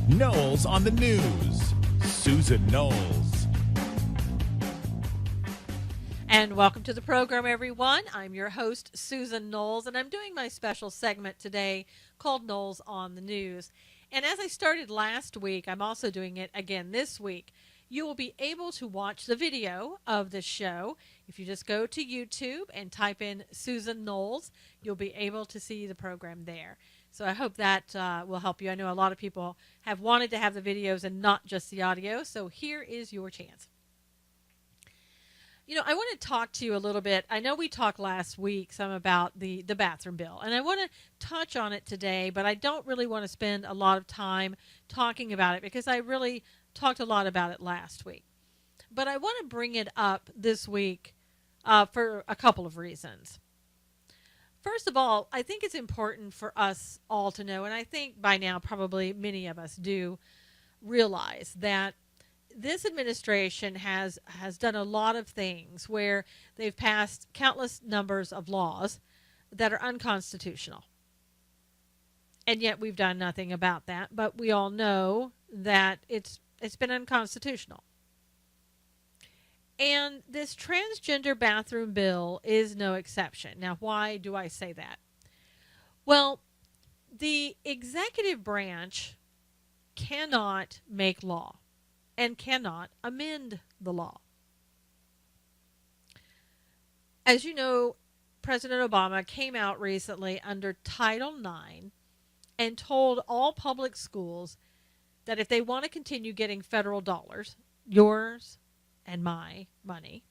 Knowles on the News. Susan Knowles. And welcome to the program, everyone. I'm your host, Susan Knowles, and I'm doing my special segment today called Knowles on the News. And as I started last week, I'm also doing it again this week. You will be able to watch the video of the show. If you just go to YouTube and type in Susan Knowles, you'll be able to see the program there. So I hope that will help you. I know a lot of people have wanted to have the videos and not just the audio, so here is your chance. You know, I want to talk to you a little bit. I know we talked last week some about the bathroom bill, and I want to touch on it today, but I don't really want to spend a lot of time talking about it because I really talked a lot about it last week. But I want to bring it up this week for a couple of reasons. First of all, I think it's important for us all to know, and I think by now probably many of us do realize that this administration has done a lot of things where they've passed countless numbers of laws that are unconstitutional. And yet we've done nothing about that, but we all know that it's been unconstitutional. And this transgender bathroom bill is no exception. Now, why do I say that? Well, the executive branch cannot make law and cannot amend the law. As you know, President Obama came out recently under Title IX and told all public schools that if they want to continue getting federal dollars, yours and my money,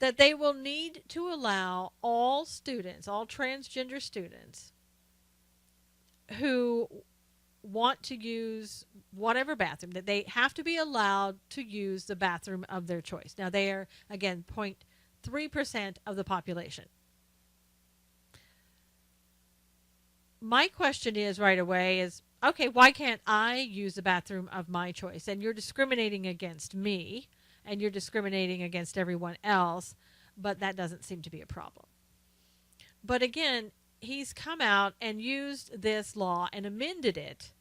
that they will need to allow all students, all transgender students who want to use whatever bathroom, that they have to be allowed to use the bathroom of their choice. Now, they are, again, 0.3% of the population. My question is right away is, okay, why can't I use the bathroom of my choice? And you're discriminating against me, and you're discriminating against everyone else, but that doesn't seem to be a problem. But again, he's come out and used this law and amended it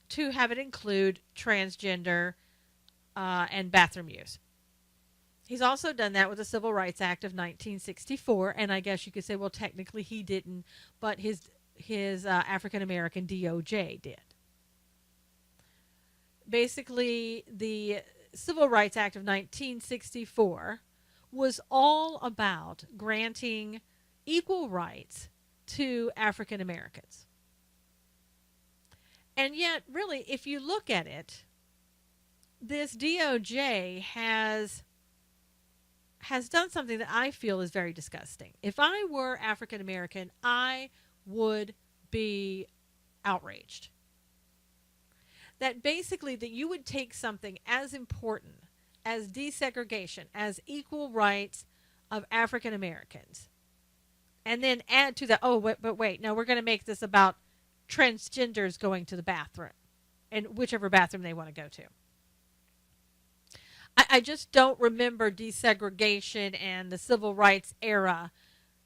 to have it include transgender and bathroom use. He's also done that with the Civil Rights Act of 1964, and I guess you could say, well, technically he didn't, but his African-American DOJ did. Basically, the Civil Rights Act of 1964 was all about granting equal rights to African Americans. And yet, really, if you look at it, this DOJ has done something that I feel is very disgusting. If I were African American, I would be outraged. That basically that you would take something as important as desegregation, as equal rights of African Americans, and then add to that, oh, but wait, now we're going to make this about transgenders going to the bathroom, and whichever bathroom they want to go to. I just don't remember desegregation and the civil rights era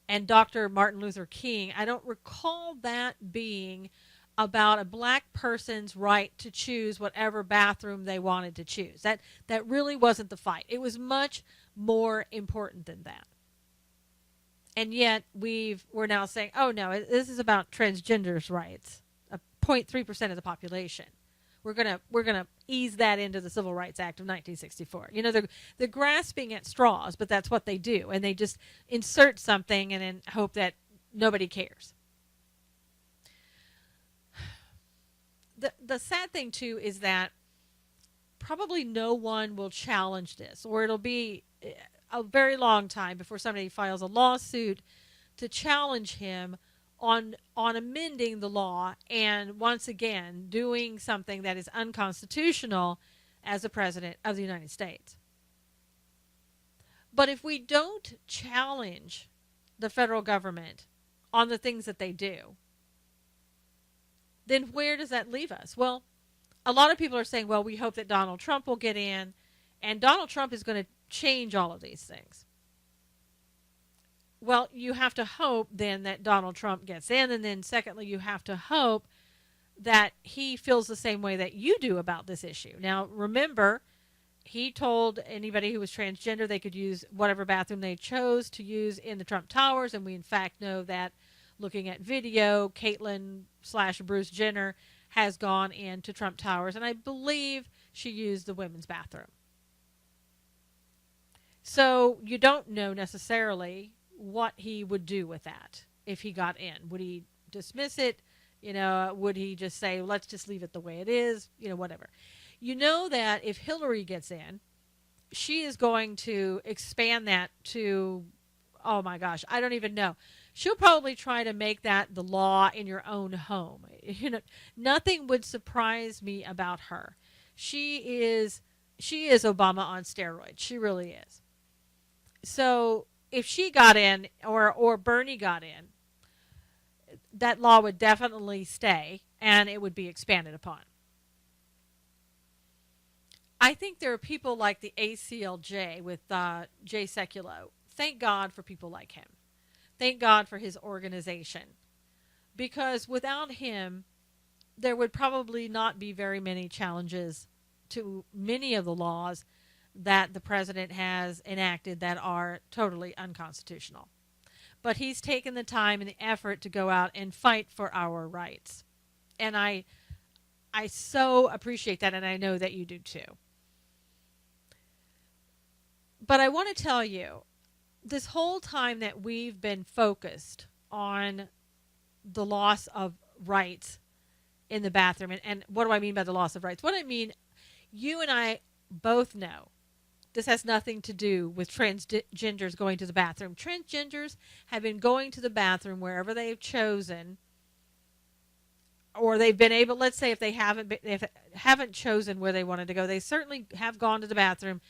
and Dr. Martin Luther King. I don't recall that being about a black person's right to choose whatever bathroom they wanted to choose. That really wasn't the fight. It was much more important than that. And yet we're now saying, oh no, this is about transgenders' rights, 0.3% of the population. We're gonna ease that into the Civil Rights Act of 1964. You know, they're grasping at straws, but that's what they do, and they just insert something and then hope that nobody cares. The sad thing too is that probably no one will challenge this, or it'll be a very long time before somebody files a lawsuit to challenge him on amending the law and once again doing something that is unconstitutional as the President of the United States. But if we don't challenge the federal government on the things that they do, then where does that leave us? Well, a lot of people are saying, well, we hope that Donald Trump will get in, and Donald Trump is going to change all of these things. Well, you have to hope then that Donald Trump gets in, and then secondly, you have to hope that he feels the same way that you do about this issue. Now, remember, he told anybody who was transgender they could use whatever bathroom they chose to use in the Trump Towers, and we in fact know that looking at video, Caitlyn/Bruce Jenner has gone into Trump Towers, and I believe she used the women's bathroom. So you don't know necessarily what he would do with that if he got in. Would he dismiss it? Would he just say, let's just leave it the way it is? Whatever. You know that if Hillary gets in, she is going to expand that to, oh my gosh, I don't even know. She'll probably try to make that the law in your own home. Nothing would surprise me about her. She is Obama on steroids. She really is. So if she got in or Bernie got in, that law would definitely stay and it would be expanded upon. I think there are people like the ACLJ with Jay Sekulow. Thank God for people like him. Thank God for his organization. Because without him, there would probably not be very many challenges to many of the laws that the president has enacted that are totally unconstitutional. But he's taken the time and the effort to go out and fight for our rights. And I so appreciate that, and I know that you do too. But I want to tell you, this whole time that we've been focused on the loss of rights in the bathroom, and what do I mean by the loss of rights? What I mean, you and I both know this has nothing to do with transgenders going to the bathroom. Transgenders have been going to the bathroom wherever they've chosen, or they've been able, let's say if they haven't chosen where they wanted to go, they certainly have gone to the bathroom,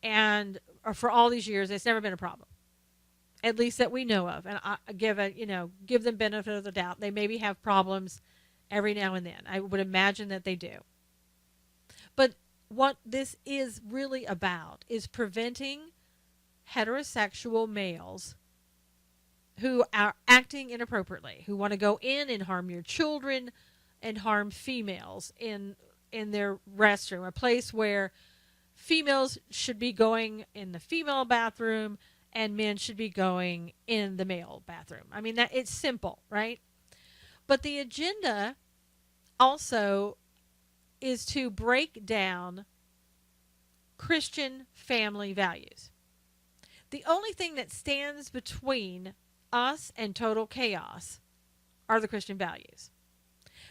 and for all these years, it's never been a problem, at least that we know of. And I give them benefit of the doubt. They maybe have problems every now and then. I would imagine that they do. But what this is really about is preventing heterosexual males who are acting inappropriately, who want to go in and harm your children and harm females in their restroom, a place where females should be going in the female bathroom and men should be going in the male bathroom. I mean, it's simple, right? But the agenda also is to break down Christian family values. The only thing that stands between us and total chaos are the Christian values.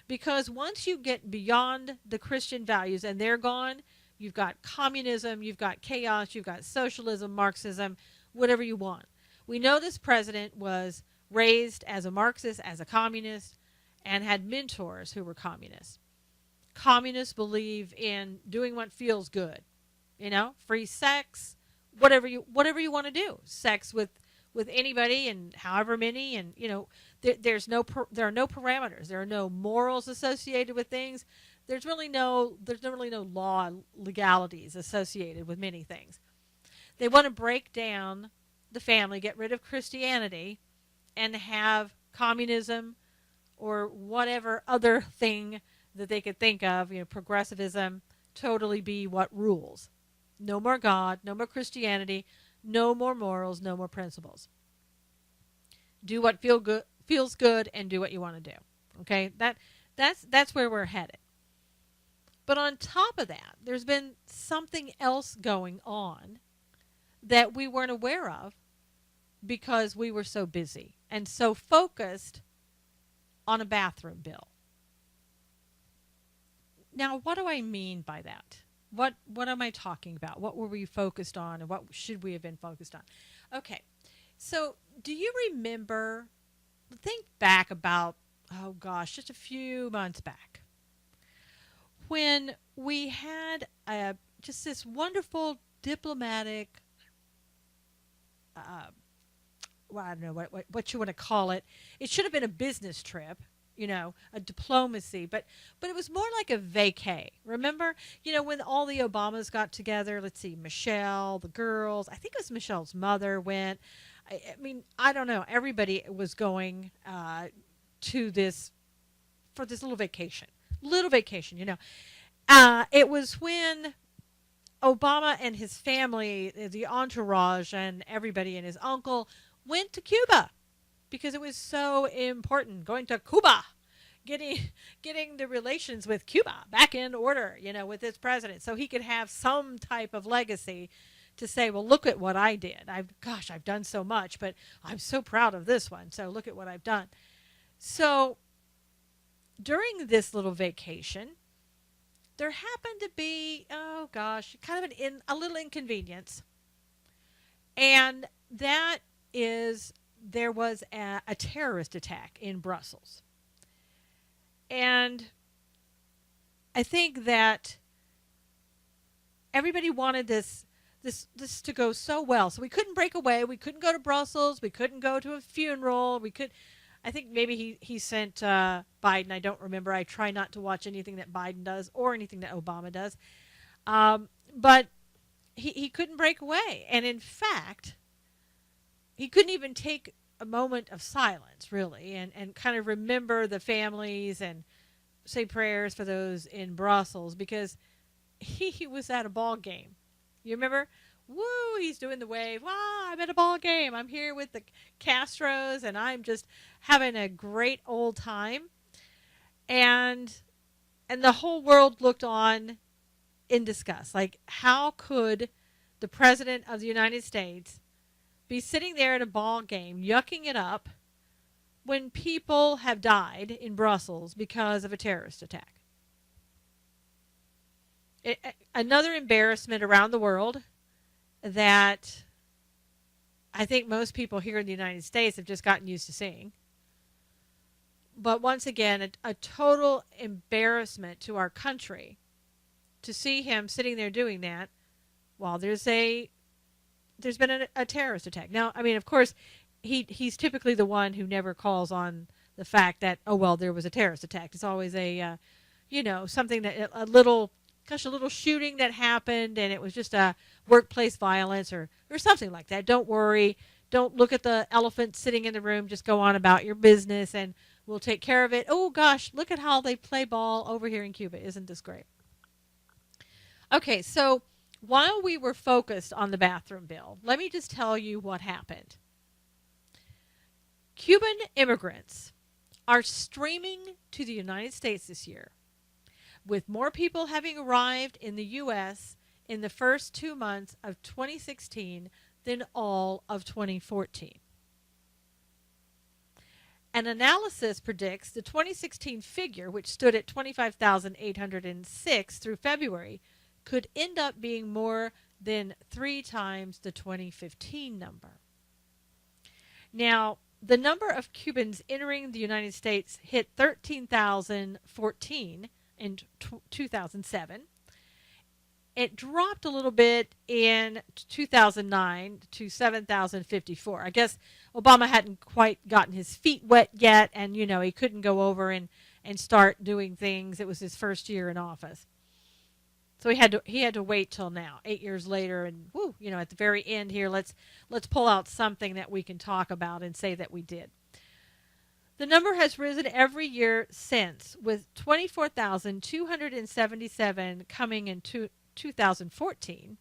Because once you get beyond the Christian values and they're gone, you've got communism, you've got chaos, you've got socialism, Marxism, whatever you want. We know this president was raised as a Marxist, as a communist, and had mentors who were communists. Communists believe in doing what feels good. Free sex, whatever you want to do. Sex with anybody and however many, and there are no parameters. There are no morals associated with things. There's really no law legalities associated with many things. They want to break down the family, get rid of Christianity, and have communism or whatever other thing that they could think of, progressivism, totally be what rules. No more God, no more Christianity, no more morals, no more principles. Do what feels good and do what you want to do. Okay? That's where we're headed. But on top of that, there's been something else going on that we weren't aware of because we were so busy and so focused on a bathroom bill. Now, what do I mean by that? What am I talking about? What were we focused on, and what should we have been focused on? Okay, so do you remember, think back about, oh gosh, just a few months back, when we had just this wonderful diplomatic, well, I don't know what you want to call it. It should have been a business trip, a diplomacy, but it was more like a vacay. Remember, when all the Obamas got together, let's see, Michelle, the girls, I think it was Michelle's mother went. I mean, I don't know. Everybody was going to this for this little vacation. Little vacation, you know. It was when Obama and his family, the entourage, and everybody and his uncle went to Cuba because it was so important. Going to Cuba, getting the relations with Cuba back in order, you know, with its president, so he could have some type of legacy to say, well, look at what I did. I've done so much, but I'm so proud of this one. So look at what I've done. So during this little vacation, there happened to be, kind of a little inconvenience. And that is, there was a terrorist attack in Brussels. And I think that everybody wanted this to go so well. So we couldn't break away. We couldn't go to Brussels. We couldn't go to a funeral. I think maybe he sent Biden. I don't remember. I try not to watch anything that Biden does or anything that Obama does. But he couldn't break away. And in fact, he couldn't even take a moment of silence, really, and kind of remember the families and say prayers for those in Brussels, because he was at a ball game. You remember? Woo, he's doing the wave. Wow, I'm at a ball game. I'm here with the Castros, and I'm just having a great old time. And the whole world looked on in disgust. Like, how could the President of the United States be sitting there at a ball game, yucking it up, when people have died in Brussels because of a terrorist attack? Another embarrassment around the world that I think most people here in the United States have just gotten used to seeing. But once again, a total embarrassment to our country to see him sitting there doing that while there's been a terrorist attack. Now, I mean, of course, he's typically the one who never calls on the fact that, oh, well, there was a terrorist attack. It's always something that a little shooting that happened, and it was just a workplace violence or something like that. Don't worry. Don't look at the elephant sitting in the room. Just go on about your business, and we'll take care of it. Oh, gosh, look at how they play ball over here in Cuba. Isn't this great? Okay, so while we were focused on the bathroom bill, let me just tell you what happened. Cuban immigrants are streaming to the United States this year, with more people having arrived in the U.S. in the first 2 months of 2016 than all of 2014. An analysis predicts the 2016 figure, which stood at 25,806 through February, could end up being more than 3 times the 2015 number. Now, the number of Cubans entering the United States hit 13,014 in 2007. It dropped a little bit in 2009 to 7,054. I guess Obama hadn't quite gotten his feet wet yet, and he couldn't go over and start doing things. It was his first year in office. So he had to wait till now, 8 years later, and at the very end here, let's pull out something that we can talk about and say that we did. The number has risen every year since, with 24,277 coming in 2014,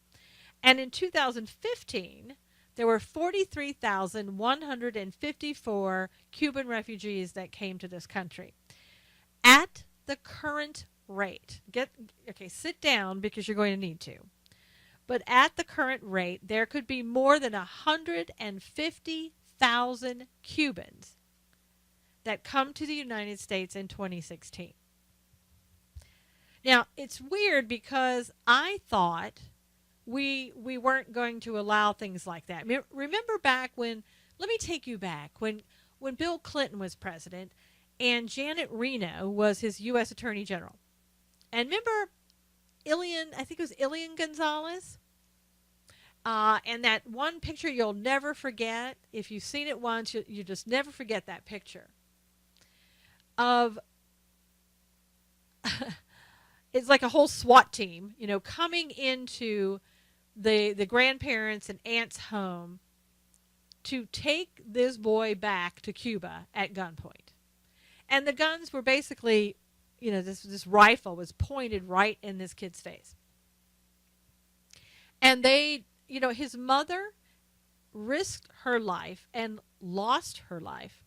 and in 2015 there were 43,154 Cuban refugees that came to this country. At the current rate, sit down because you're going to need to. But at the current rate, there could be more than 150,000 Cubans that come to the United States in 2016. Now, it's weird because I thought we weren't going to allow things like that. Remember back when, let me take you back, when Bill Clinton was president and Janet Reno was his U.S. Attorney General. And remember I think it was Ilian Gonzalez? And that one picture you'll never forget. If you've seen it once, you just never forget that picture. It's like a whole SWAT team, coming into the grandparents' and aunt's home to take this boy back to Cuba at gunpoint. And the guns were basically, this rifle was pointed right in this kid's face. And his mother risked her life and lost her life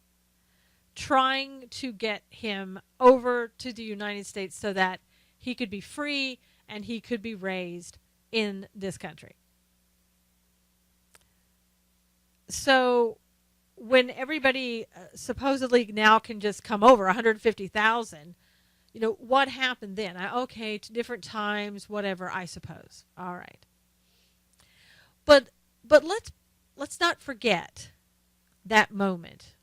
trying to get him over to the United States so that he could be free and he could be raised in this country. So when everybody supposedly now can just come over, 150,000, what happened then? Okay, to different times, whatever, I suppose. All right. But let's not forget that moment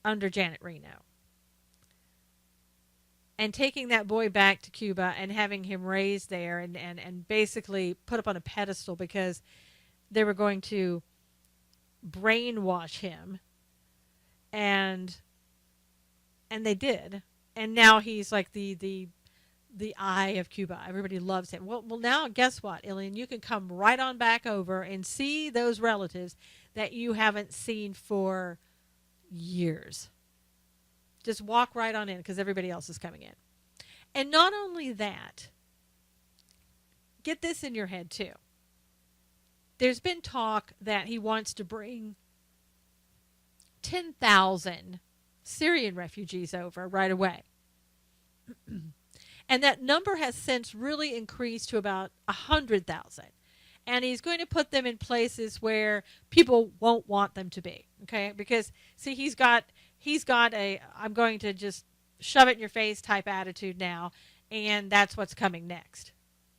under Janet Reno. And taking that boy back to Cuba and having him raised there and basically put up on a pedestal because they were going to brainwash him. And they did. And now he's like the eye of Cuba. Everybody loves him. Well, now guess what, Ilian? You can come right on back over and see those relatives that you haven't seen for years. Just walk right on in because everybody else is coming in. And not only that, get this in your head too. There's been talk that he wants to bring 10,000 Syrian refugees over right away. And that number has since really increased to about 100,000. And he's going to put them in places where people won't want them to be. Okay? Because, see, he's got a I'm going to just shove it in your face type attitude now. And that's what's coming next.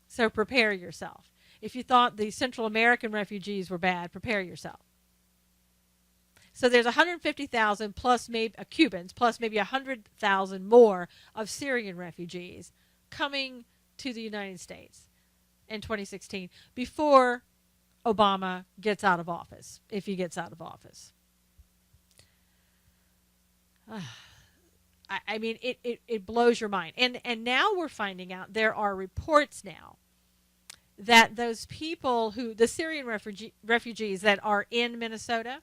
So prepare yourself. If you thought the Central American refugees were bad, prepare yourself. So there's 150,000 plus maybe Cubans, plus maybe 100,000 more of Syrian refugees coming to the United States in 2016 before Obama gets out of office, if he gets out of office. I mean, it blows your mind. And now we're finding out there are reports now that those people the Syrian refugees that are in Minnesota,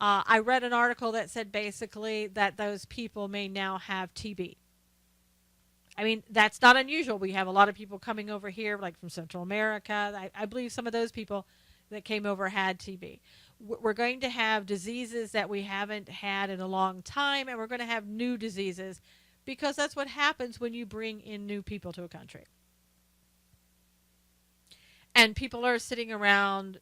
I read an article that said basically that those people may now have TB. I mean, that's not unusual. We have a lot of people coming over here, like from Central America. I believe some of those people that came over had TB. We're going to have diseases that we haven't had in a long time, and we're going to have new diseases because that's what happens when you bring in new people to a country. And people are sitting around.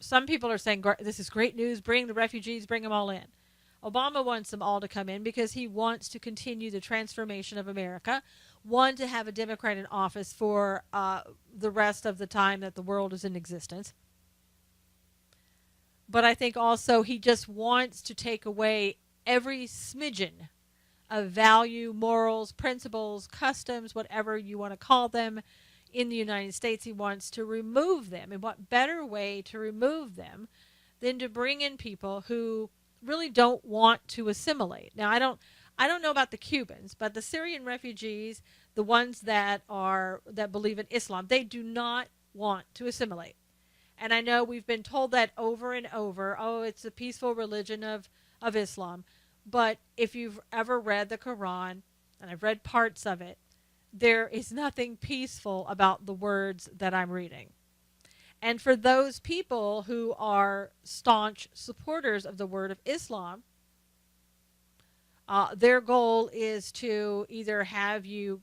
Some people are saying, this is great news, bring the refugees, bring them all in. Obama wants them all to come in because he wants to continue the transformation of America, to have a Democrat in office for the rest of the time that the world is in existence. But I think also he just wants to take away every smidgen of value, morals, principles, customs, whatever you want to call them, in the United States. He wants to remove them. And what better way to remove them than to bring in people who really don't want to assimilate? Now, I don't know about the Cubans, but the Syrian refugees, the ones that believe in Islam, they do not want to assimilate. And I know we've been told that over and over. Oh, it's a peaceful religion of Islam. But if you've ever read the Quran, and I've read parts of it, there is nothing peaceful about the words that I'm reading. And for those people who are staunch supporters of the word of Islam, their goal is to either have you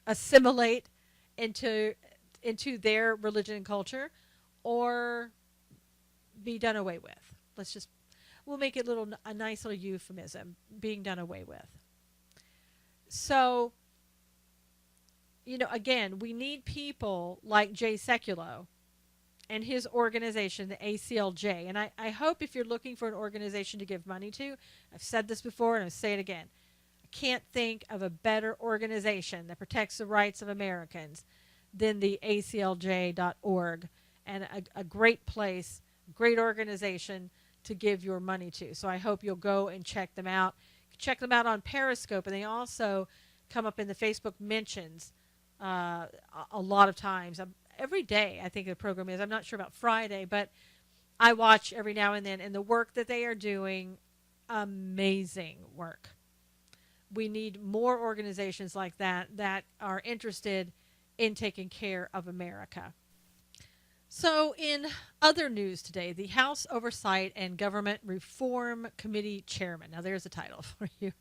assimilate into their religion and culture, or be done away with. We'll make it a nice little euphemism, being done away with. So, again, we need people like Jay Sekulow and his organization, the ACLJ. And I hope if you're looking for an organization to give money to, I've said this before and I'll say it again, I can't think of a better organization that protects the rights of Americans than the ACLJ.org. And a great place, great organization to give your money to. So I hope you'll go and check them out. Check them out on Periscope, and they also come up in the Facebook mentions a lot of times. Every day, I think the program is. I'm not sure about Friday, but I watch every now and then. And the work that they are doing, amazing work. We need more organizations like that that are interested in taking care of America. So, in other news today, the House Oversight and Government Reform Committee Chairman, now there's a title for you,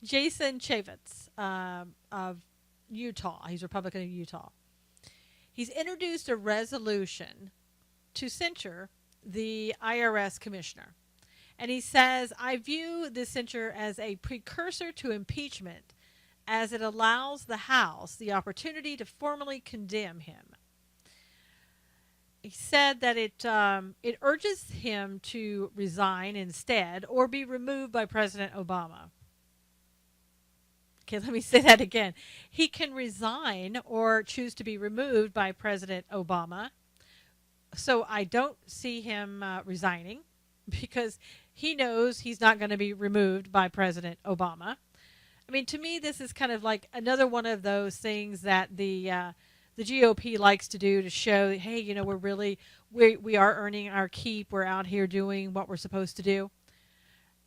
Jason Chavettz of Utah, he's Republican of Utah. He's introduced a resolution to censure the IRS commissioner. And he says, I view this censure as a precursor to impeachment as it allows the House the opportunity to formally condemn him. He said that it urges him to resign instead or be removed by President Obama. Okay, let me say that again. He can resign or choose to be removed by President Obama. So I don't see him resigning because he knows he's not going to be removed by President Obama. I mean, to me, this is kind of like another one of those things that the GOP likes to do to show, hey, you know, we are earning our keep. We're out here doing what we're supposed to do.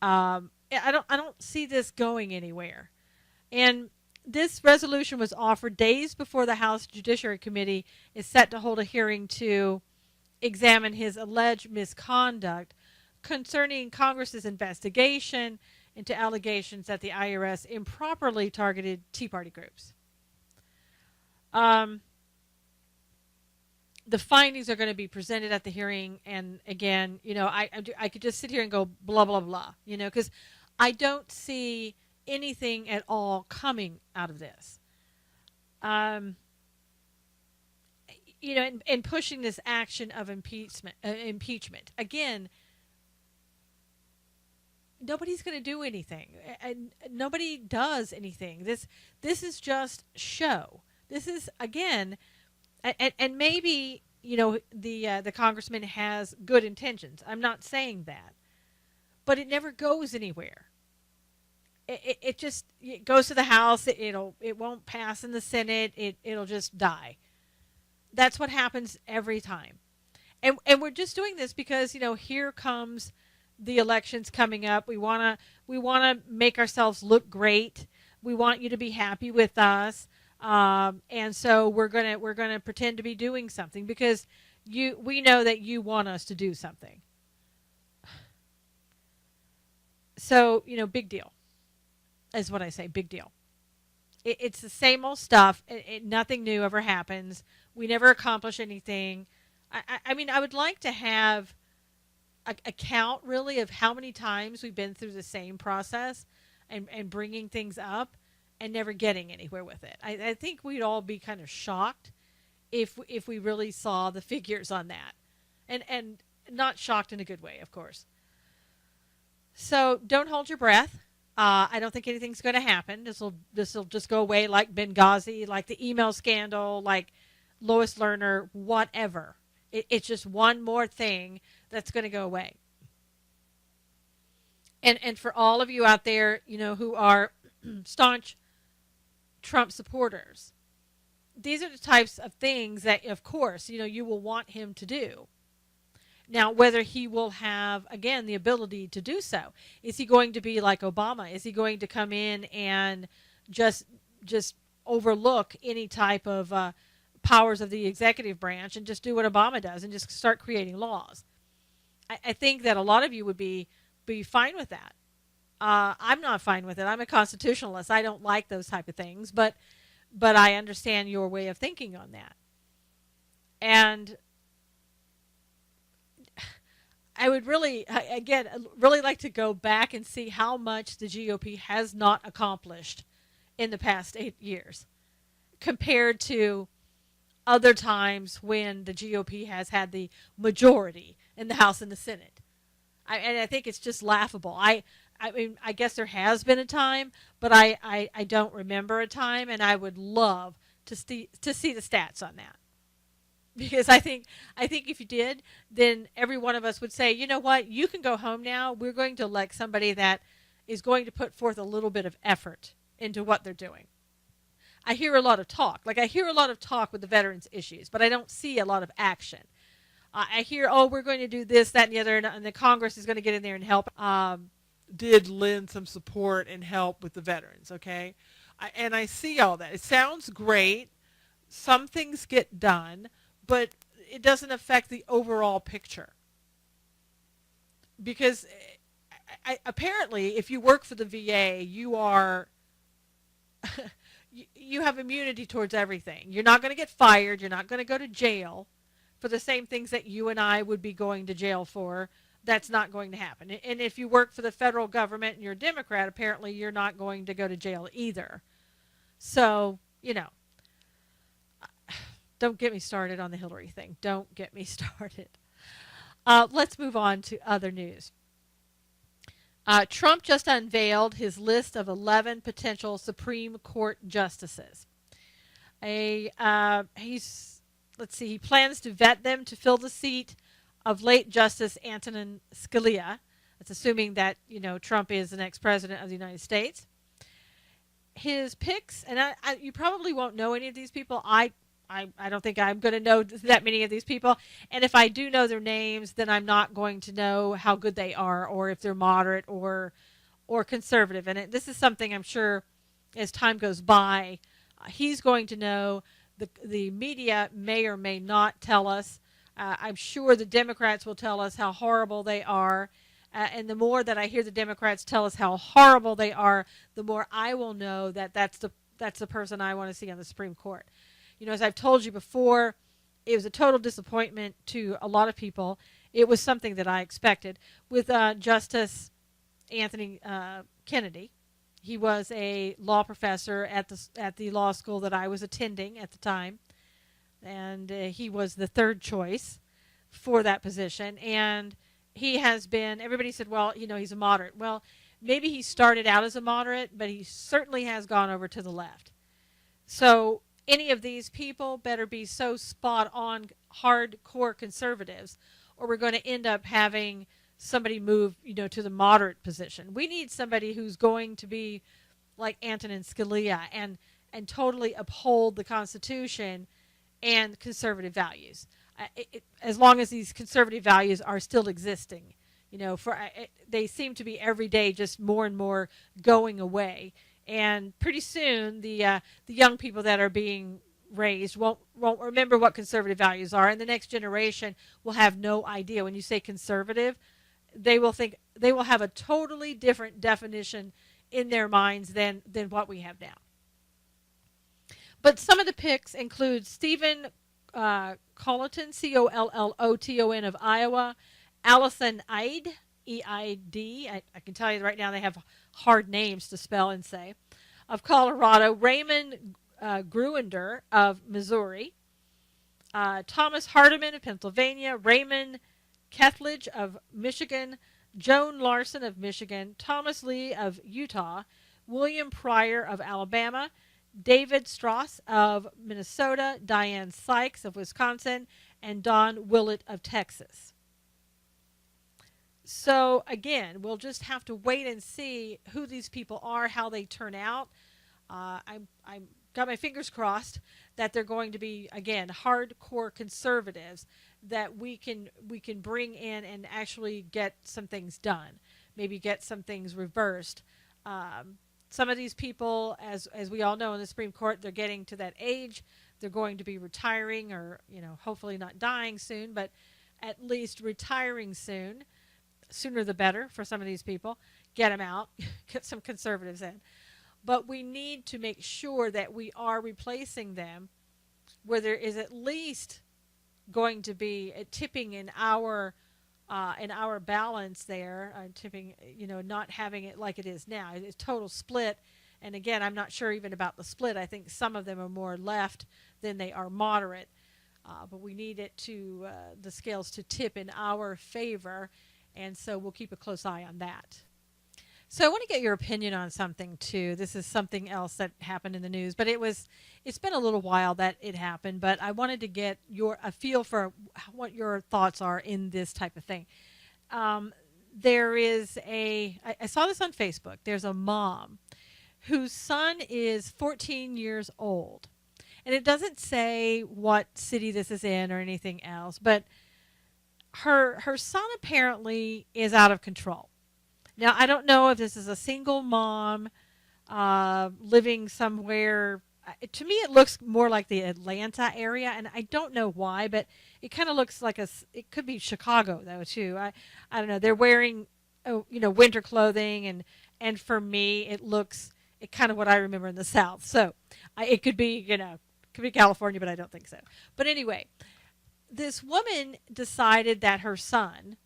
I don't see this going anywhere. And this resolution was offered days before the House Judiciary Committee is set to hold a hearing to examine his alleged misconduct concerning Congress's investigation into allegations that the IRS improperly targeted Tea Party groups. The findings are going to be presented at the hearing, and again, you know, I could just sit here and go blah, blah, blah, you know, because I don't see anything at all coming out of this. You know, and pushing this action of impeachment. Again, nobody's going to do anything. And nobody does anything. This is just show. This is, again, and maybe, you know, the congressman has good intentions. I'm not saying that. But it never goes anywhere. It just goes to the House. It won't pass in the Senate. It'll just die. That's what happens every time. And we're just doing this because, you know, here comes the elections coming up. We want to make ourselves look great. We want you to be happy with us. And so we're going to pretend to be doing something because we know that you want us to do something. So, you know, big deal is what I say, big deal. It's the same old stuff. Nothing new ever happens. We never accomplish anything. I mean, I would like to have a count, really, of how many times we've been through the same process and bringing things up and never getting anywhere with it. I think we'd all be kind of shocked if we really saw the figures on that. And not shocked in a good way, of course. So don't hold your breath. I don't think anything's going to happen. This will just go away like Benghazi, like the email scandal, like Lois Lerner, whatever. It's just one more thing that's going to go away. And for all of you out there, you know, who are staunch Trump supporters, these are the types of things that, of course, you know, you will want him to do. Now, whether he will have, again, the ability to do so. Is he going to be like Obama? Is he going to come in and just overlook any type of powers of the executive branch and just do what Obama does and just start creating laws? I think that a lot of you would be fine with that. I'm not fine with it. I'm a constitutionalist. I don't like those type of things, but I understand your way of thinking on that. And I would really like to go back and see how much the GOP has not accomplished in the past 8 years compared to other times when the GOP has had the majority in the House and the Senate. And I think it's just laughable. I mean, I guess there has been a time, but I don't remember a time, and I would love to see the stats on that. Because I think if you did, then every one of us would say, you know what, you can go home now. We're going to elect somebody that is going to put forth a little bit of effort into what they're doing. I hear a lot of talk. Like, I hear a lot of talk with the veterans issues, but I don't see a lot of action. I hear, oh, we're going to do this, that, and the other, and the Congress is going to get in there and help. did lend some support and help with the veterans, okay? And I see all that. It sounds great. Some things get done, but it doesn't affect the overall picture. Because apparently, if you work for the VA, you are you have immunity towards everything. You're not going to get fired. You're not going to go to jail for the same things that you and I would be going to jail for. That's not going to happen. And if you work for the federal government and you're a Democrat, apparently you're not going to go to jail either. So, don't get me started on the Hillary thing. Don't get me started. Let's move on to other news. Trump just unveiled his list of 11 potential Supreme Court justices. He plans to vet them to fill the seat of late Justice Antonin Scalia. That's assuming that, Trump is the next president of the United States. His picks, and you probably won't know any of these people. I don't think I'm going to know that many of these people. And if I do know their names, then I'm not going to know how good they are or if they're moderate or conservative. And this is something I'm sure as time goes by, he's going to know. The media may or may not tell us. I'm sure the Democrats will tell us how horrible they are. And the more that I hear the Democrats tell us how horrible they are, the more I will know that that's the person I want to see on the Supreme Court. As I've told you before, it was a total disappointment to a lot of people. It was something that I expected. With Justice Anthony Kennedy, he was a law professor at the law school that I was attending at the time, and he was the third choice for that position. And he has been, everybody said, well, he's a moderate. Well, maybe he started out as a moderate, but he certainly has gone over to the left. So any of these people better be so spot on hardcore conservatives, or we're going to end up having somebody move, to the moderate position. We need somebody who's going to be like Antonin Scalia and totally uphold the Constitution and conservative values. As long as these conservative values are still existing, they seem to be every day just more and more going away. And pretty soon, the young people that are being raised won't remember what conservative values are, and the next generation will have no idea. When you say conservative, they will have a totally different definition in their minds than what we have now. But some of the picks include Stephen Colloton, Colloton of Iowa, Allison Eid, E-I-D. I can tell you right now they have hard names to spell and say, of Colorado, Raymond Gruender of Missouri, Thomas Hardiman of Pennsylvania, Raymond Kethledge of Michigan, Joan Larson of Michigan, Thomas Lee of Utah, William Pryor of Alabama, David Strauss of Minnesota, Diane Sykes of Wisconsin, and Don Willett of Texas. So, again, we'll just have to wait and see who these people are, how they turn out. I'm got my fingers crossed that they're going to be, again, hardcore conservatives that we can bring in and actually get some things done, maybe get some things reversed. Some of these people, as we all know in the Supreme Court, they're getting to that age. They're going to be retiring or, hopefully not dying soon, but at least retiring soon. Sooner the better for some of these people. Get them out. Get some conservatives in. But we need to make sure that we are replacing them where there is at least going to be a tipping in our balance there, tipping, not having it like it is now. It's total split. And again, I'm not sure even about the split. I think some of them are more left than they are moderate. But we need it to the scales to tip in our favor. And so we'll keep a close eye on that. So I want to get your opinion on something too. This is something else that happened in the news, but it's been a little while that it happened, but I wanted to get a feel for what your thoughts are in this type of thing. There is I saw this on Facebook. There's a mom whose son is 14 years old. And it doesn't say what city this is in or anything else, but her son apparently is out of control. Now, I don't know if this is a single mom living somewhere. To me, it looks more like the Atlanta area, and I don't know why, but it kind of looks like it could be Chicago, though, too. I don't know. They're wearing, winter clothing, and for me, it kind of what I remember in the South. So it could be, could be California, but I don't think so. But anyway, this woman decided that her son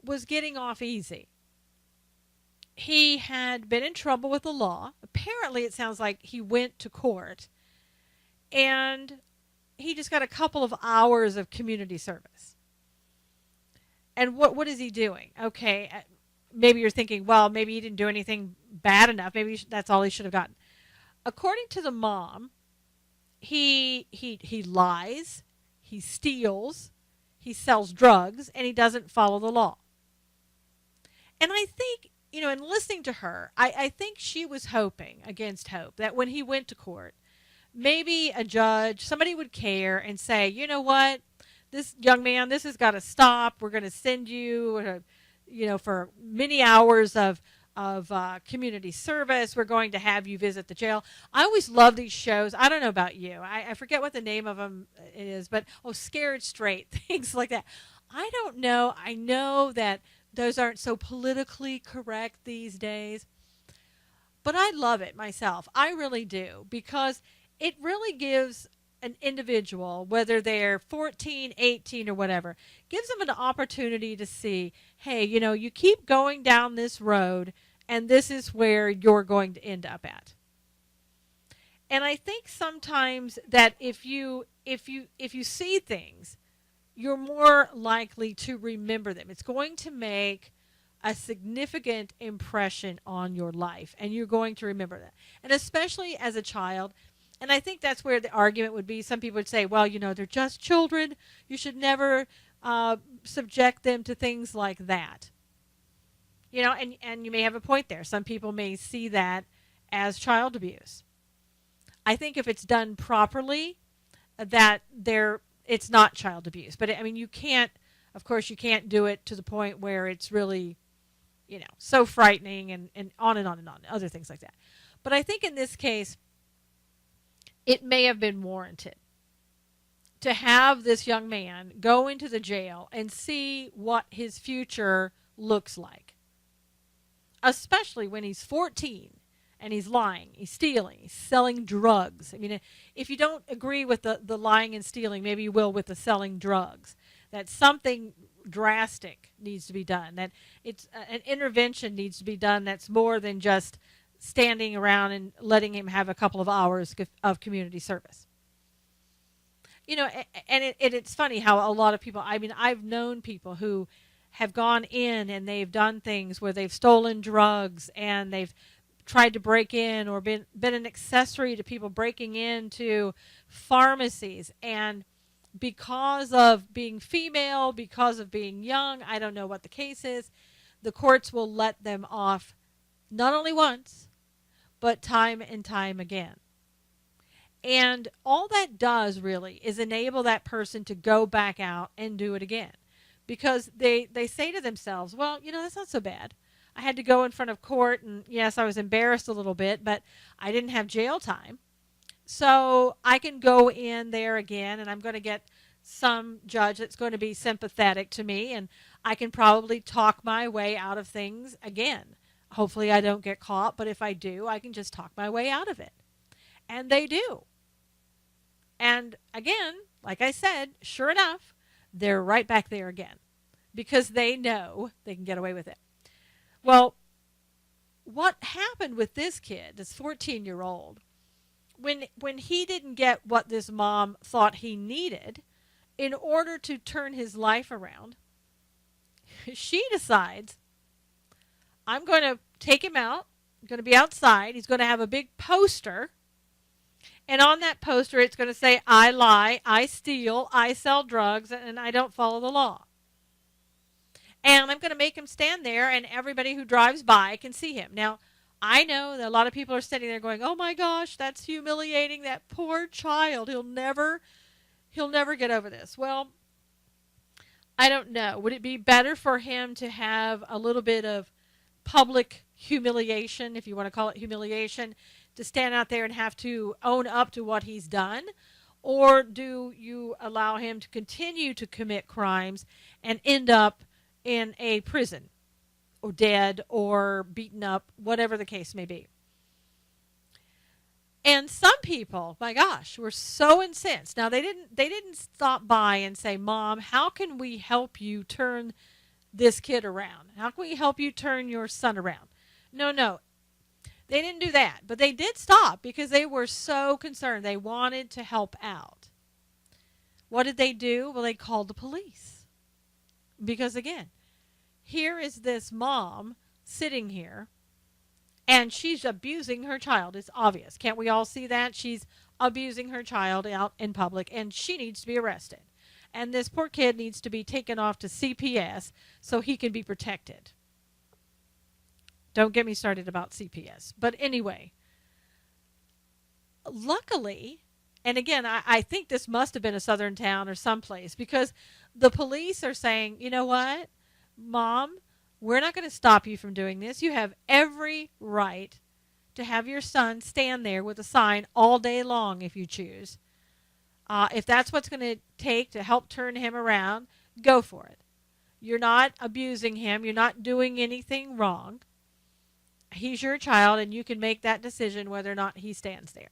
was getting off easy. He had been in trouble with the law. Apparently, it sounds like he went to court, and he just got a couple of hours of community service. And what is he doing? Okay, maybe you're thinking, well, maybe he didn't do anything bad enough. Maybe that's all he should have gotten. According to the mom, he lies, he steals, he sells drugs, and he doesn't follow the law. And I think, in listening to her, I think she was hoping against hope that when he went to court, maybe a judge, somebody would care and say, you know what, this young man, this has got to stop. We're going to send you, for many hours of community service. We're going to have you visit the jail. I always love these shows. I don't know about you. I forget what the name of them is, but Scared Straight, things like that. I don't know. I know that those aren't so politically correct these days, but I love it myself. I really do, because it really gives an individual, whether they're 14, 18, or whatever, gives them an opportunity to see, hey, you keep going down this road, and this is where you're going to end up at. And I think sometimes that if you see things, you're more likely to remember them. It's going to make a significant impression on your life, and you're going to remember that. And especially as a child, and I think that's where the argument would be. Some people would say, well, they're just children. You should never subject them to things like that. And you may have a point there. Some people may see that as child abuse. I think if it's done properly, that it's not child abuse. But you can't do it to the point where it's really, so frightening and on and on and on, other things like that. But I think in this case, it may have been warranted to have this young man go into the jail and see what his future looks like. Especially when he's 14 and he's lying, he's stealing, he's selling drugs. If you don't agree with the lying and stealing, maybe you will with the selling drugs. That something drastic needs to be done. That it's an intervention needs to be done that's more than just standing around and letting him have a couple of hours of community service. And it's funny how a lot of people, I've known people who have gone in and they've done things where they've stolen drugs and they've tried to break in or been an accessory to people breaking into pharmacies. And because of being female, because of being young, I don't know what the case is, the courts will let them off not only once, but time and time again. And all that does really is enable that person to go back out and do it again. Because they say to themselves, well, that's not so bad. I had to go in front of court, and yes, I was embarrassed a little bit, but I didn't have jail time. So I can go in there again, and I'm going to get some judge that's going to be sympathetic to me, and I can probably talk my way out of things again. Hopefully I don't get caught, but if I do, I can just talk my way out of it. And they do. And again, like I said, sure enough, they're right back there again because they know they can get away with it. Well, what happened with this kid, this 14-year-old, when he didn't get what this mom thought he needed in order to turn his life around, she decides, I'm going to take him out. I'm going to be outside. He's going to have a big poster. And on that poster, it's going to say, I lie, I steal, I sell drugs, and I don't follow the law. And I'm going to make him stand there, and everybody who drives by can see him. Now, I know that a lot of people are sitting there going, oh my gosh, that's humiliating, that poor child. He'll never get over this. Well, I don't know. Would it be better for him to have a little bit of public humiliation, if you want to call it humiliation, to stand out there and have to own up to what he's done? Or do you allow him to continue to commit crimes and end up in a prison or dead or beaten up, whatever the case may be? And some people, my gosh, were so incensed. Now they didn't stop by and say, "Mom, how can we help you turn this kid around? How can we help you turn your son around?" No. They didn't do that, but they did stop because they were so concerned. They wanted to help out. What did they do? Well, they called the police. Because again, here is this mom sitting here, and she's abusing her child. It's obvious. Can't we all see that? She's abusing her child out in public, and she needs to be arrested. And this poor kid needs to be taken off to CPS so he can be protected. Don't get me started about CPS. But anyway, luckily, and again, I think this must have been a southern town or someplace, because the police are saying, "You know what, Mom, we're not going to stop you from doing this. You have every right to have your son stand there with a sign all day long if you choose. If that's what's going to take to help turn him around, go for it. You're not abusing him. You're not doing anything wrong. He's your child, and you can make that decision whether or not he stands there."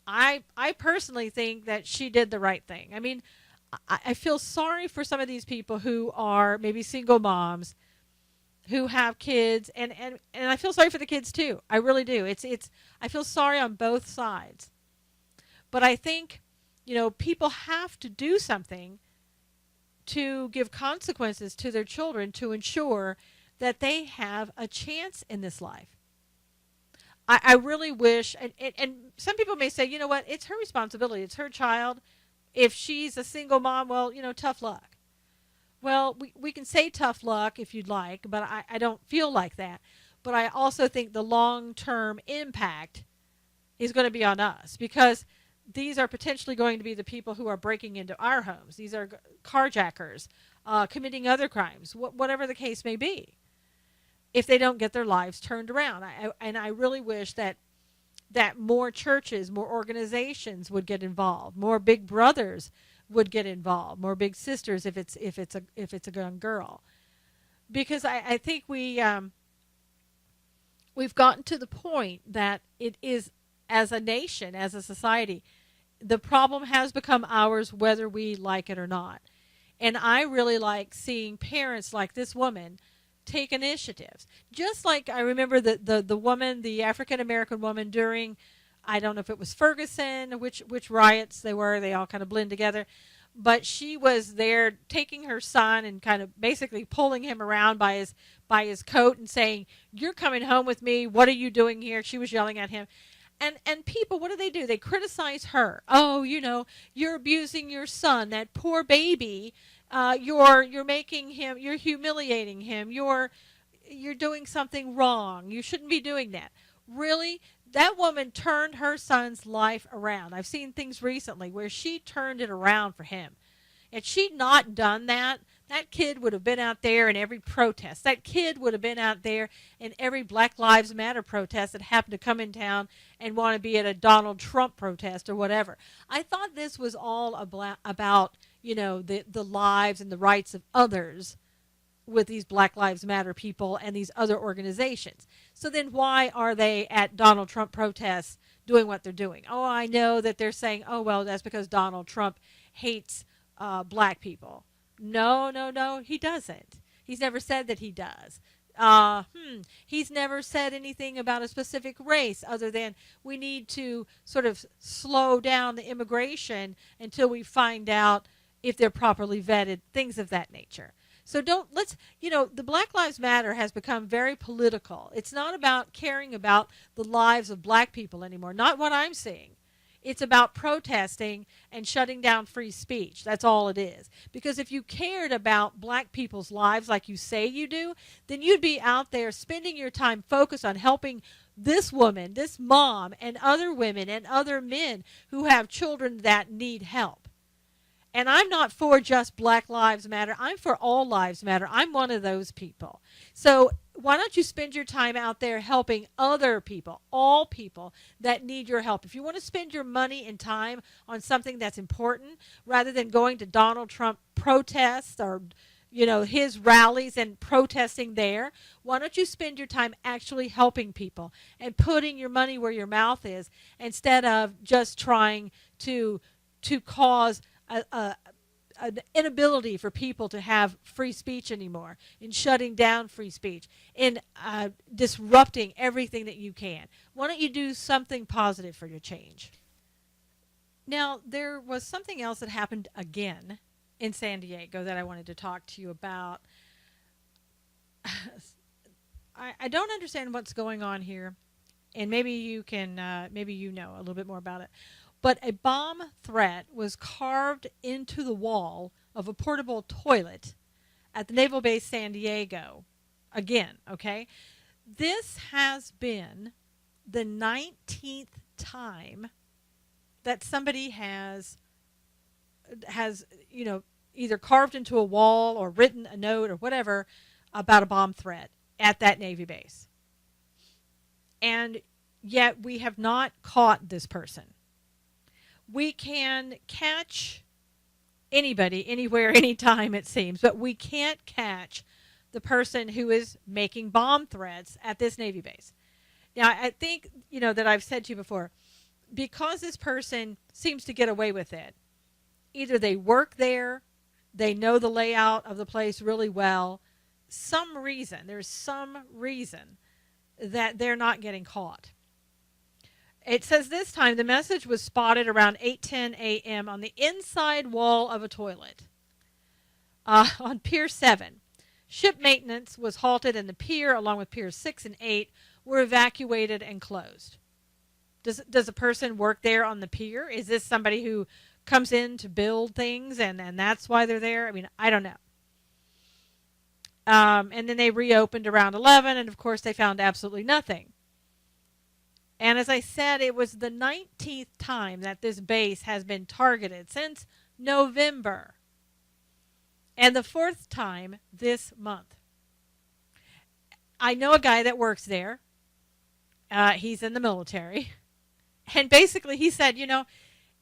I personally think that she did the right thing. I mean, I feel sorry for some of these people who are maybe single moms who have kids, and I feel sorry for the kids too. I really do. I feel sorry on both sides. But I think, people have to do something to give consequences to their children to ensure that they have a chance in this life. I really wish, and some people may say, you know what, it's her responsibility. It's her child. If she's a single mom, well, tough luck. Well, we can say tough luck if you'd like, but I don't feel like that. But I also think the long-term impact is going to be on us, because these are potentially going to be the people who are breaking into our homes. These are carjackers, committing other crimes, whatever the case may be, if they don't get their lives turned around. I really wish that more churches, more organizations would get involved, more big brothers would get involved, more big sisters if it's a young girl, because I think we've gotten to the point that it is, as a nation, as a society, the problem has become ours whether we like it or not. And I really like seeing parents like this woman take initiatives. Just like I remember the woman, the African-American woman during, I don't know if it was Ferguson, which riots they were, they all kind of blend together. But she was there taking her son and kind of basically pulling him around by his coat and saying, "You're coming home with me. What are you doing here?" She was yelling at him. And people, what do? They criticize her. "Oh, you're abusing your son, that poor baby. You're making him, you're humiliating him. You're doing something wrong. You shouldn't be doing that." Really? That woman turned her son's life around. I've seen things recently where she turned it around for him. Had she not done that, that kid would have been out there in every protest. That kid would have been out there in every Black Lives Matter protest that happened to come in town and want to be at a Donald Trump protest or whatever. I thought this was all about the lives and the rights of others with these Black Lives Matter people and these other organizations. So then why are they at Donald Trump protests doing what they're doing? Oh, I know that they're saying, "Oh, well, that's because Donald Trump hates black people." No, he doesn't. He's never said that he does. He's never said anything about a specific race other than we need to sort of slow down the immigration until we find out if they're properly vetted, things of that nature. So the Black Lives Matter has become very political. It's not about caring about the lives of black people anymore. Not what I'm seeing. It's about protesting and shutting down free speech. That's all it is. Because if you cared about black people's lives like you say you do, then you'd be out there spending your time focused on helping this woman, this mom, and other women and other men who have children that need help. And I'm not for just Black Lives Matter. I'm for all lives matter. I'm one of those people. So why don't you spend your time out there helping other people, all people that need your help? If you want to spend your money and time on something that's important, rather than going to Donald Trump protests or his rallies and protesting there, why don't you spend your time actually helping people and putting your money where your mouth is, instead of just trying to cause an inability for people to have free speech anymore, in shutting down free speech, in disrupting everything that you can. Why don't you do something positive for your change? Now, there was something else that happened again in San Diego that I wanted to talk to you about. I don't understand what's going on here, and maybe you can, maybe you know a little bit more about it. But a bomb threat was carved into the wall of a portable toilet at the Naval Base San Diego. Again, okay? This has been the 19th time that somebody has either carved into a wall or written a note or whatever about a bomb threat at that Navy base. And yet we have not caught this person. We can catch anybody, anywhere, anytime, it seems, but we can't catch the person who is making bomb threats at this Navy base. Now, I think, that I've said to you before, because this person seems to get away with it, either they work there, they know the layout of the place really well, there's some reason that they're not getting caught. It says this time the message was spotted around 8:10 a.m. on the inside wall of a toilet on Pier 7. Ship maintenance was halted, and the pier, along with Piers 6 and 8, were evacuated and closed. Does a person work there on the pier? Is this somebody who comes in to build things and that's why they're there? I mean, I don't know. And then they reopened around 11, and of course they found absolutely nothing. And as I said, it was the 19th time that this base has been targeted since November. And the 4th time this month. I know a guy that works there. He's in the military. And basically he said,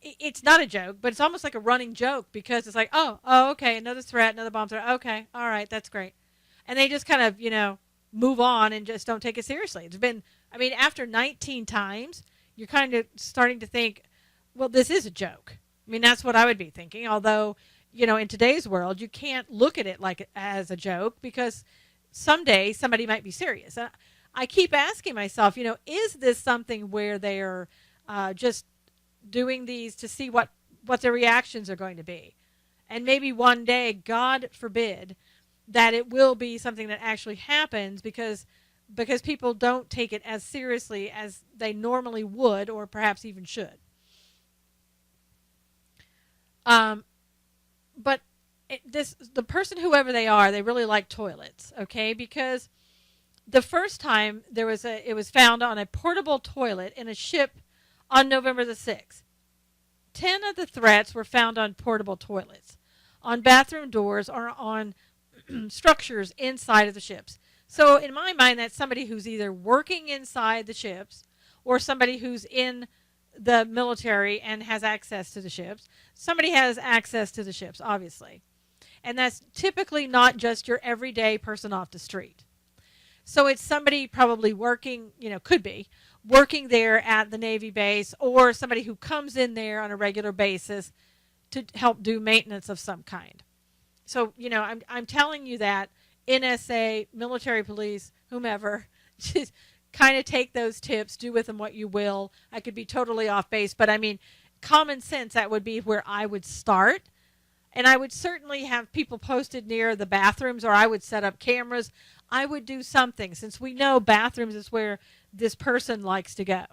it's not a joke, but it's almost like a running joke, because it's like, oh, okay, another threat, another bomb threat. Okay, all right, that's great. And they just kind of, move on and just don't take it seriously. It's been, after 19 times, you're kind of starting to think, well, this is a joke. That's what I would be thinking. Although, in today's world, you can't look at it like as a joke, because someday somebody might be serious. I keep asking myself, is this something where they're just doing these to see what their reactions are going to be? And maybe one day, God forbid, that it will be something that actually happens, because people don't take it as seriously as they normally would, or perhaps even should. But the person, whoever they are, they really like toilets, okay? Because the first time it was found on a portable toilet in a ship on November the 6th. 10 of the threats were found on portable toilets, on bathroom doors, or on structures inside of the ships. So in my mind, that's somebody who's either working inside the ships, or somebody who's in the military and has access to the ships. Somebody has access to the ships, obviously. And that's typically not just your everyday person off the street. So it's somebody probably working, could be working there at the Navy base, or somebody who comes in there on a regular basis to help do maintenance of some kind. So, I'm telling you that NSA, military police, whomever, just kind of take those tips, do with them what you will. I could be totally off base, but common sense, that would be where I would start. And I would certainly have people posted near the bathrooms, or I would set up cameras. I would do something, since we know bathrooms is where this person likes to go.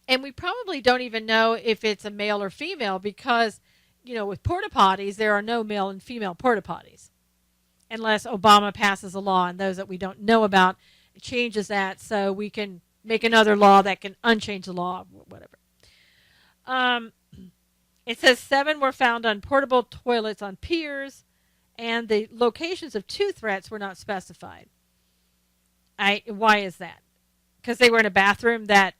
And we probably don't even know if it's a male or female, because, with porta potties, there are no male and female porta potties. Unless Obama passes a law, and those that we don't know about, it changes that, so we can make another law that can unchange the law, whatever. It says 7 were found on portable toilets on piers, and the locations of 2 threats were not specified. Why is that? Because they were in a bathroom that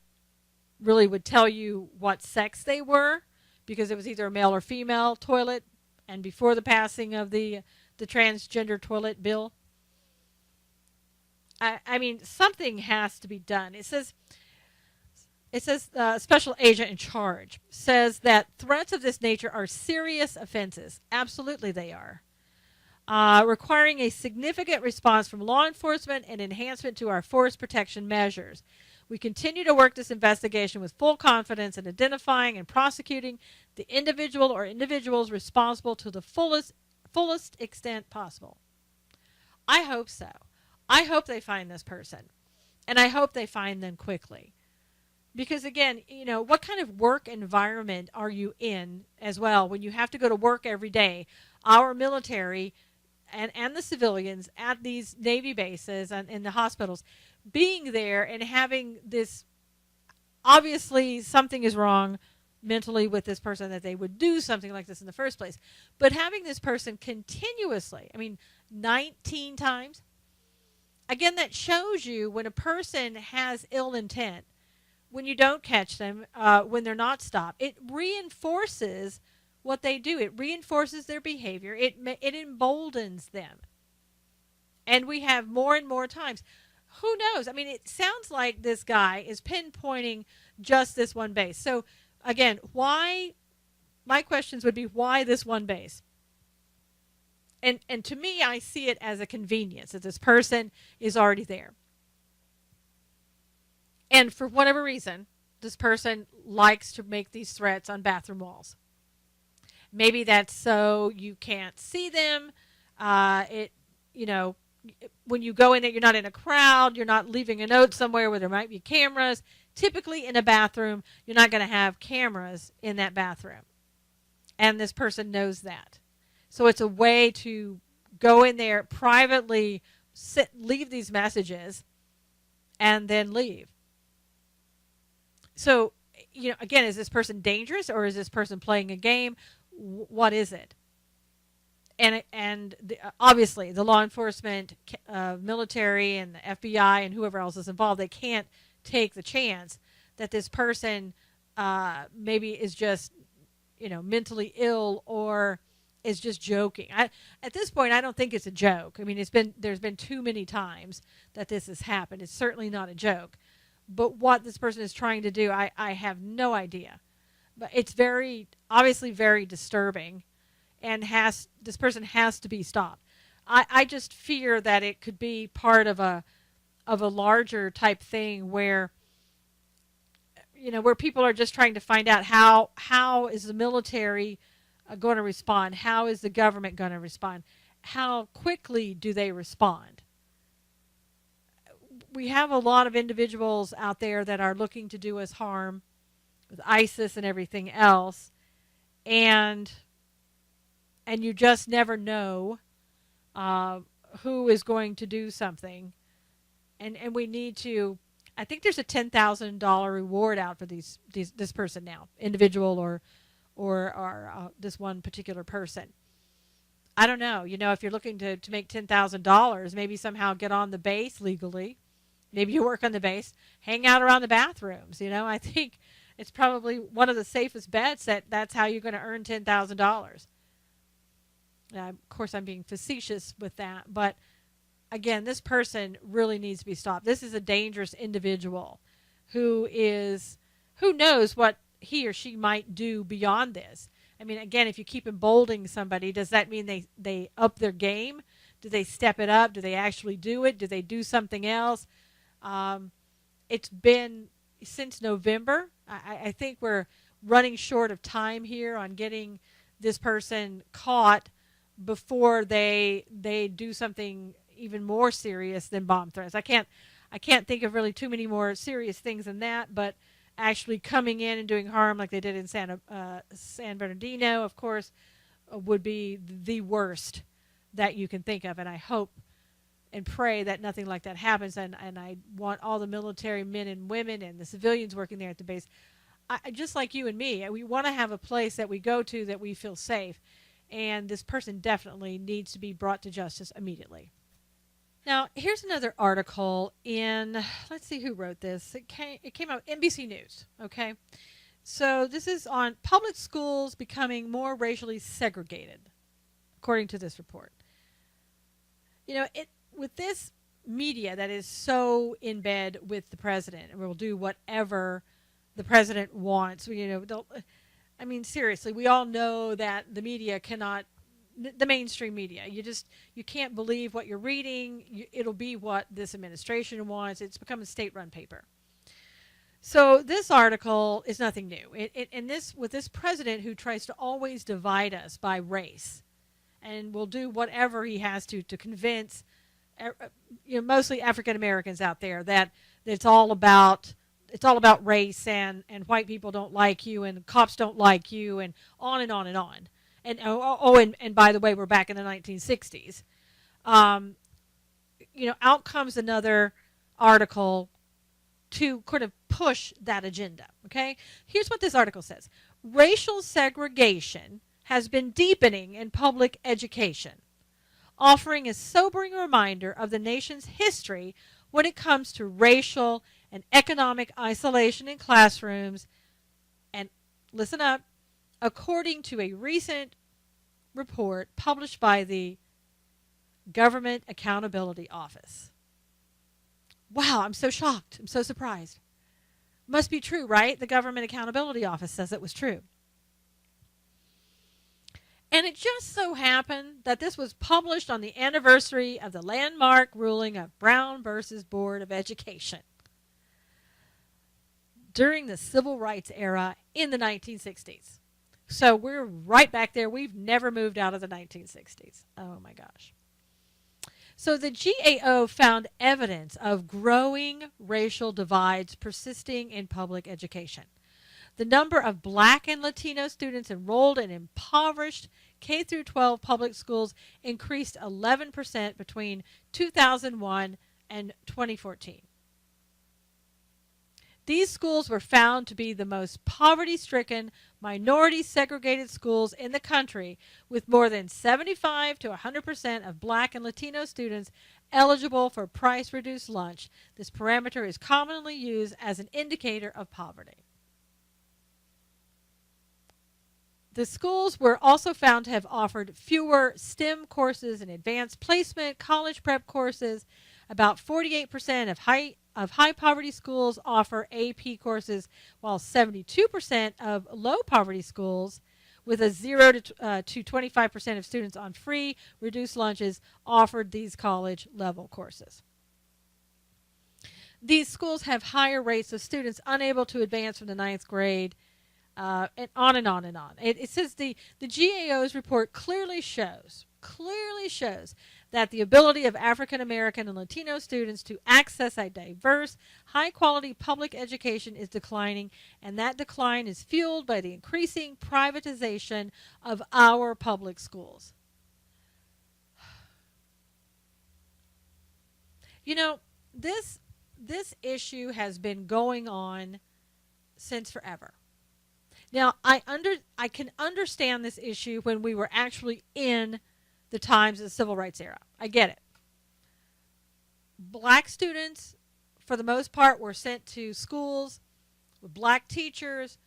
really would tell you what sex they were, because it was either a male or female toilet, and before the passing of the transgender toilet bill. I mean, something has to be done. It says special agent in charge says that threats of this nature are serious offenses. Absolutely they are. Requiring a significant response from law enforcement and enhancement to our forest protection measures. We continue to work this investigation with full confidence in identifying and prosecuting the individual or individuals responsible to the fullest extent possible. I hope so. I hope they find this person, and I hope they find them quickly. Because again, what kind of work environment are you in as well when you have to go to work every day? Our military and the civilians at these Navy bases and in the hospitals, being there and having this, obviously something is wrong mentally with this person that they would do something like this in the first place. But having this person continuously, 19 times, again, that shows you when a person has ill intent, when you don't catch them, when they're not stopped, it reinforces what they do. It reinforces their behavior. It emboldens them. And we have more and more times. Who knows? It sounds like this guy is pinpointing just this one base. So, again, why? My questions would be, why this one base? And to me, I see it as a convenience that this person is already there. And for whatever reason, this person likes to make these threats on bathroom walls. Maybe that's so you can't see them. When you go in there, you're not in a crowd. You're not leaving a note somewhere where there might be cameras. Typically in a bathroom, you're not going to have cameras in that bathroom. And this person knows that. So it's a way to go in there privately, leave these messages, and then leave. So, again, is this person dangerous, or is this person playing a game? What is it? And obviously, the law enforcement, military, and the FBI, and whoever else is involved, they can't take the chance that this person maybe is just, mentally ill or is just joking. At this point, I don't think it's a joke. There's been too many times that this has happened. It's certainly not a joke. But what this person is trying to do, I have no idea. But it's obviously very disturbing, and this person has to be stopped. I just fear that it could be part of a larger type thing where people are just trying to find out how is the military going to respond? How is the government going to respond? How quickly do they respond? We have a lot of individuals out there that are looking to do us harm with ISIS and everything else, and you just never know who is going to do something, and we need to. I think there's a $10,000 reward out for this person now, individual or this one particular person. I don't know. If you're looking to make $10,000, maybe somehow get on the base legally. Maybe you work on the base, hang out around the bathrooms. I think it's probably one of the safest bets that's how you're going to earn $10,000. Of course, I'm being facetious with that, but again, this person really needs to be stopped. This is a dangerous individual who knows what he or she might do beyond this. Again, if you keep emboldening somebody, does that mean they up their game? Do they step it up? Do they actually do it? Do they do something else? It's been since November. I think we're running short of time here on getting this person caught before they do something even more serious than bomb threats. I can't think of really too many more serious things than that, but actually coming in and doing harm like they did in San Bernardino, of course, would be the worst that you can think of. And I hope and pray that nothing like that happens. And I want all the military men and women and the civilians working there at the base, just like you and me, we want to have a place that we go to that we feel safe. And this person definitely needs to be brought to justice immediately. Now, here's another article in, let's see who wrote this. It came out NBC News, okay? So this is on public schools becoming more racially segregated, according to this report. You know, with this media that is so in bed with the president and will do whatever the president wants, you know, I mean, seriously, we all know that the media cannot, the mainstream media, you can't believe what you're reading. It'll be what this administration wants. It's become a state-run paper. So this article is nothing new. With this president who tries to always divide us by race, and will do whatever he has to convince, you know, mostly African Americans out there that it's all about race, and white people don't like you, and cops don't like you, and on and on and on. And by the way, we're back in the 1960s. You know, out comes another article to kind of push that agenda. Okay, here's what this article says: racial segregation has been deepening in public education, offering a sobering reminder of the nation's history when it comes to racial and economic isolation in classrooms. And listen up, according to a recent report published by the Government Accountability Office. Wow, I'm so shocked. I'm so surprised. Must be true, right? The Government Accountability Office says it was true. And it just so happened that this was published on the anniversary of the landmark ruling of Brown versus Board of Education during the Civil Rights era in the 1960s. So we're right back there. We've never moved out of the 1960s. Oh my gosh. So the GAO found evidence of growing racial divides persisting in public education. The number of Black and Latino students enrolled in impoverished K-12 public schools increased 11% between 2001 and 2014. These schools were found to be the most poverty-stricken, minority-segregated schools in the country, with more than 75 to 100% of Black and Latino students eligible for price-reduced lunch. This parameter is commonly used as an indicator of poverty. The schools were also found to have offered fewer STEM courses and advanced placement, college prep courses. About 48% of high poverty schools offer AP courses, while 72% of low poverty schools, with a 0 to 25% of students on free, reduced lunches, offered these college level courses. These schools have higher rates of students unable to advance from the 9th grade. And on and on and on. It says the GAO's report clearly shows that the ability of African American and Latino students to access a diverse, high-quality public education is declining, and that decline is fueled by the increasing privatization of our public schools. You know, this issue has been going on since forever. Now, I can understand this issue when we were actually in the times of the Civil Rights era. I get it. Black students, for the most part, were sent to schools with black teachers,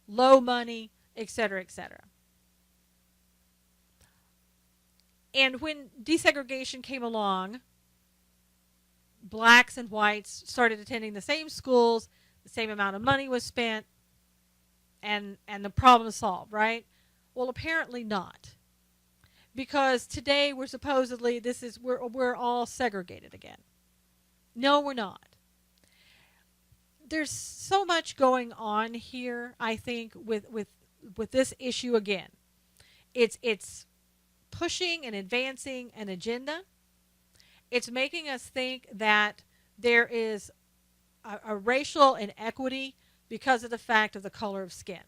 low money, etc., etc. And when desegregation came along, blacks and whites started attending the same schools, the same amount of money was spent, and the problem is solved, right? Well, apparently not. Because today we're supposedly, we're all segregated again. No, we're not. There's so much going on here, I think, with this issue again. It's pushing and advancing an agenda. It's making us think that there is a racial inequity because of the fact of the color of skin.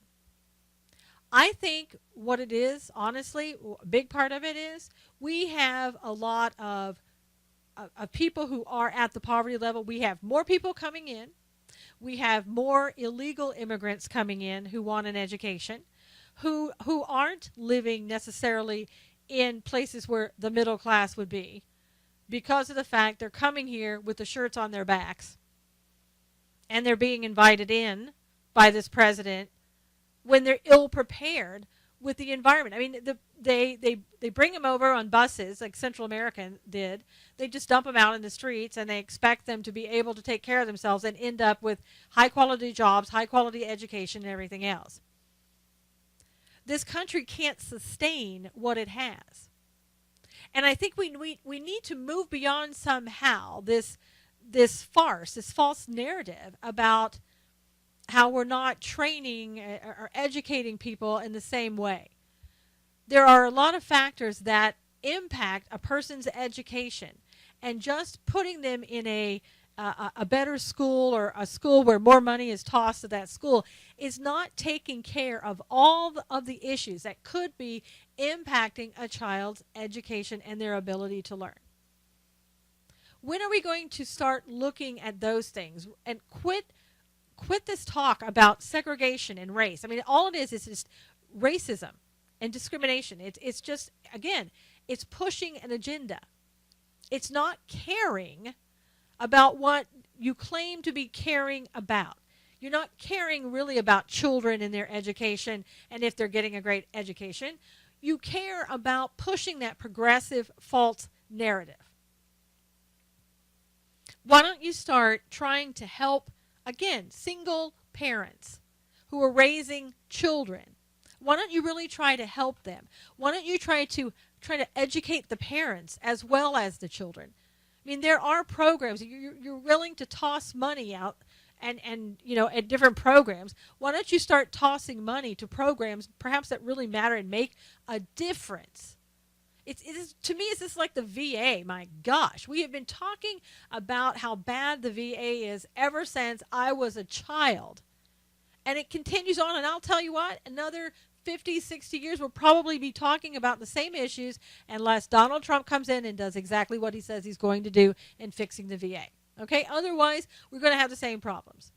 I think what it is, honestly, a big part of it is we have a lot of people who are at the poverty level. We have more people coming in. We have more illegal immigrants coming in who want an education, who aren't living necessarily in places where the middle class would be because of the fact they're coming here with the shirts on their backs and they're being invited in by this president when they're ill prepared with the environment. I mean, they bring them over on buses like Central America did. They just dump them out in the streets and they expect them to be able to take care of themselves and end up with high quality jobs, high quality education, and everything else. This country can't sustain what it has. And I think we need to move beyond somehow this farce, this false narrative about how we're not training or educating people in the same way. There are a lot of factors that impact a person's education, and just putting them in a better school or a school where more money is tossed to that school is not taking care of all of the issues that could be impacting a child's education and their ability to learn. When are we going to start looking at those things and quit this talk about segregation and race? I mean, all it is just racism and discrimination. It's just, again, it's pushing an agenda. It's not caring about what you claim to be caring about. You're not caring really about children and their education and if they're getting a great education. You care about pushing that progressive false narrative. Why don't you start trying to help, again, single parents who are raising children? Why don't you really try to help them? Why don't you try to educate the parents as well as the children? I mean, there are programs. You're willing to toss money out and at different programs. Why don't you start tossing money to programs perhaps that really matter and make a difference? It is, to me, it's just like the VA. My gosh, we have been talking about how bad the VA is ever since I was a child. And it continues on, and I'll tell you what, another 50, 60 years, we'll probably be talking about the same issues unless Donald Trump comes in and does exactly what he says he's going to do in fixing the VA. Okay? Otherwise, we're going to have the same problems.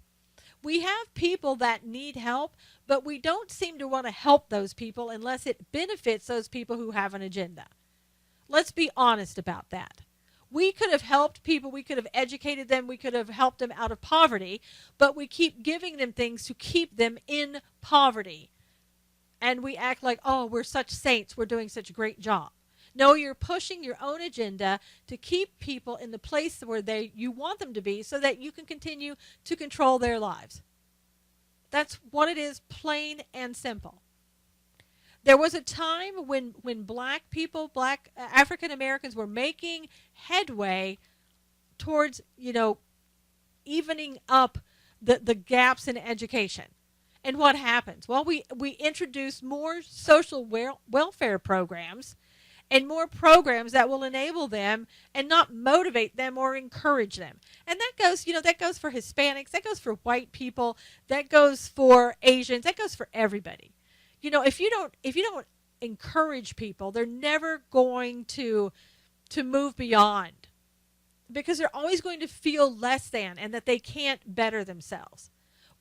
We have people that need help, but we don't seem to want to help those people unless it benefits those people who have an agenda. Let's be honest about that. We could have helped people, we could have educated them, we could have helped them out of poverty, but we keep giving them things to keep them in poverty. And we act like, oh, we're such saints, we're doing such a great job. No, you're pushing your own agenda to keep people in the place where you want them to be so that you can continue to control their lives. That's what it is, plain and simple. There was a time when black people, African Americans were making headway towards, evening up the gaps in education. And what happens? Well, we introduced more social welfare programs and more programs that will enable them and not motivate them or encourage them. And that goes for Hispanics, that goes for white people, that goes for Asians, that goes for everybody. If you don't encourage people, they're never going to move beyond, because they're always going to feel less than and that they can't better themselves.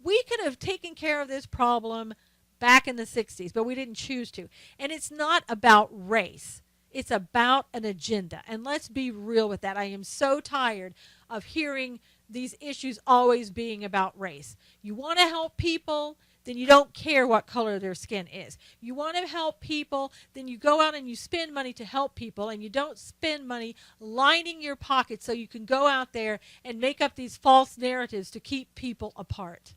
We could have taken care of this problem back in the 60s, but we didn't choose to. And it's not about race. It's about an agenda. And let's be real with that. I am so tired of hearing these issues always being about race. You want to help people, then you don't care what color their skin is. You want to help people, then you go out and you spend money to help people, and you don't spend money lining your pockets so you can go out there and make up these false narratives to keep people apart.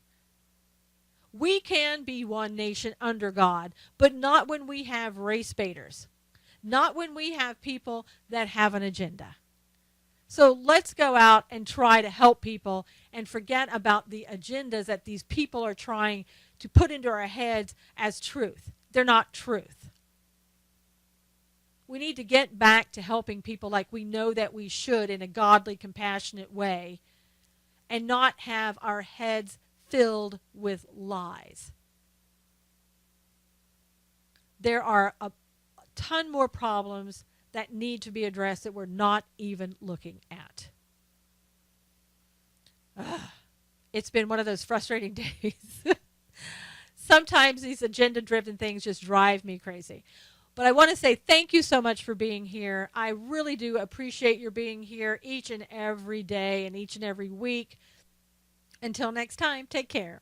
We can be one nation under God, but not when we have race baiters. Not when we have people that have an agenda. So let's go out and try to help people and forget about the agendas that these people are trying to put into our heads as truth. They're not truth. We need to get back to helping people like we know that we should in a godly, compassionate way, and not have our heads filled with lies. There are a ton more problems that need to be addressed that we're not even looking at. it's been one of those frustrating days. Sometimes these agenda-driven things just drive me crazy. But I want to say thank you so much for being here. I really do appreciate your being here each and every day and each and every week. Until next time, take care.